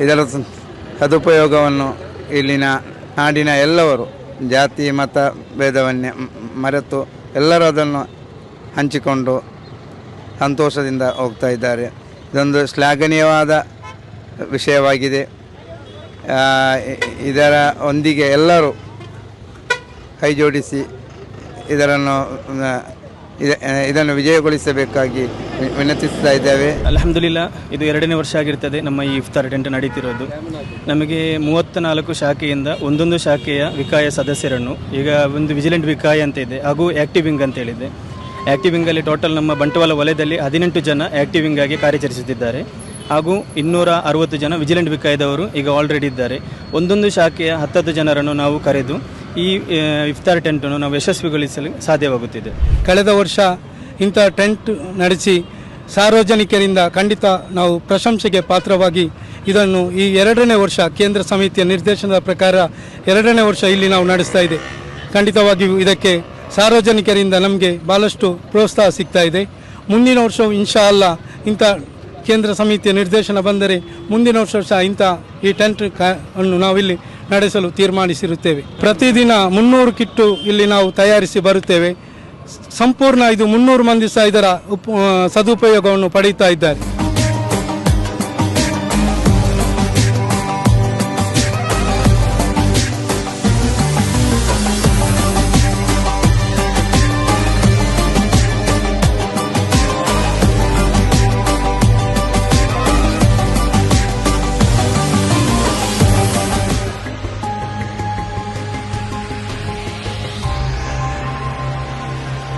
ಇದರ ಸದುಪಯೋಗವನ್ನು ಇಲ್ಲಿನ ನಾಡಿನ ಎಲ್ಲವರು ಜಾತಿ ಮತ ಭೇದವನ್ನೇ ಮರೆತು ಎಲ್ಲರೂ ಅದನ್ನು ಹಂಚಿಕೊಂಡು ಸಂತೋಷದಿಂದ ಹೋಗ್ತಾ ಇದ್ದಾರೆ. ಇದೊಂದು ಶ್ಲಾಘನೀಯವಾದ ವಿಷಯವಾಗಿದೆ. ಇದರ ಒಂದಿಗೆ ಎಲ್ಲರೂ ಕೈ ಜೋಡಿಸಿ ಇದನ್ನು ವಿಜಯಗೊಳಿಸಬೇಕಾಗಿ ವಿನಂತಿಸ್ತಾ ಇದ್ದೇವೆ. ಅಲ್ಹಮ್ದುಲಿಲ್ಲಾ, ಇದು 2ನೇ ವರ್ಷ ಆಗಿರ್ತದೆ ನಮ್ಮ ಈ ಇಫ್ತಾರ್ ಟೆಂಟ್ ನಡೀತಿರೋದು. ನಮಗೆ 34 ಶಾಖೆಯಿಂದ ಒಂದೊಂದು ಶಾಖೆಯ ವಿಕಾಯ ಸದಸ್ಯರನ್ನು, ಈಗ ಒಂದು ವಿಜಿಲೆಂಟ್ ವಿಕಾಯ ಅಂತ ಇದೆ ಹಾಗೂ ಆ್ಯಕ್ಟಿವ್ ವಿಂಗ್ ಅಂತ ಹೇಳಿದೆ. ಆ್ಯಕ್ಟಿವ್ ವಿಂಗಲ್ಲಿ ಟೋಟಲ್ ನಮ್ಮ ಬಂಟ್ವಾಳ ವಲಯದಲ್ಲಿ 18 ಜನ ಆ್ಯಕ್ಟಿವ್ ವಿಂಗ್ ಆಗಿ ಕಾರ್ಯಾಚರಿಸುತ್ತಿದ್ದಾರೆ ಹಾಗೂ 260 ಜನ ವಿಜಿಲೆಂಟ್ ವಿಕಾಯದವರು ಈಗ ಆಲ್ರೆಡಿ ಇದ್ದಾರೆ. ಒಂದೊಂದು ಶಾಖೆಯ 10 ಜನರನ್ನು ನಾವು ಕರೆದು ಈ ಇಫ್ತಾರ್ ಟೆಂಟನ್ನು ನಾವು ಯಶಸ್ವಿಗೊಳಿಸಲು ಸಾಧ್ಯವಾಗುತ್ತಿದೆ. ಕಳೆದ ವರ್ಷ ಇಂಥ ಟೆಂಟ್ ನಡೆಸಿ ಸಾರ್ವಜನಿಕರಿಂದ ಖಂಡಿತ ನಾವು ಪ್ರಶಂಸೆಗೆ ಪಾತ್ರವಾಗಿ ಇದನ್ನು ಈ 2ನೇ ವರ್ಷ ಕೇಂದ್ರ ಸಮಿತಿಯ ನಿರ್ದೇಶನದ ಪ್ರಕಾರ 2ನೇ ವರ್ಷ ಇಲ್ಲಿ ನಾವು ನಡೆಸ್ತಾ ಇದೆ. ಖಂಡಿತವಾಗಿಯೂ ಇದಕ್ಕೆ ಸಾರ್ವಜನಿಕರಿಂದ ನಮಗೆ ಭಾಳಷ್ಟು ಪ್ರೋತ್ಸಾಹ ಸಿಗ್ತಾ ಇದೆ. ಮುಂದಿನ ವರ್ಷವು ಇನ್ಶಾ ಅಲ್ಲಾ ಇಂಥ ಕೇಂದ್ರ ಸಮಿತಿಯ ನಿರ್ದೇಶನ ಬಂದರೆ ಮುಂದಿನ ವರ್ಷ ಸಹ ಇಂಥ ಈ ಟೆಂಟ್ ಅನ್ನು ನಾವಿಲ್ಲಿ ನಡೆಸಲು ತೀರ್ಮಾನಿಸಿರುತ್ತೇವೆ. ಪ್ರತಿದಿನ 300 ಕಿಟ್ಟು ಇಲ್ಲಿ ನಾವು ತಯಾರಿಸಿ ಬರುತ್ತೇವೆ. ಸಂಪೂರ್ಣ ಇದು 300 ಮಂದಿ ಸಹ ಇದರ ಸದುಪಯೋಗವನ್ನು ಪಡೆಯುತ್ತಾ ಇದ್ದಾರೆ.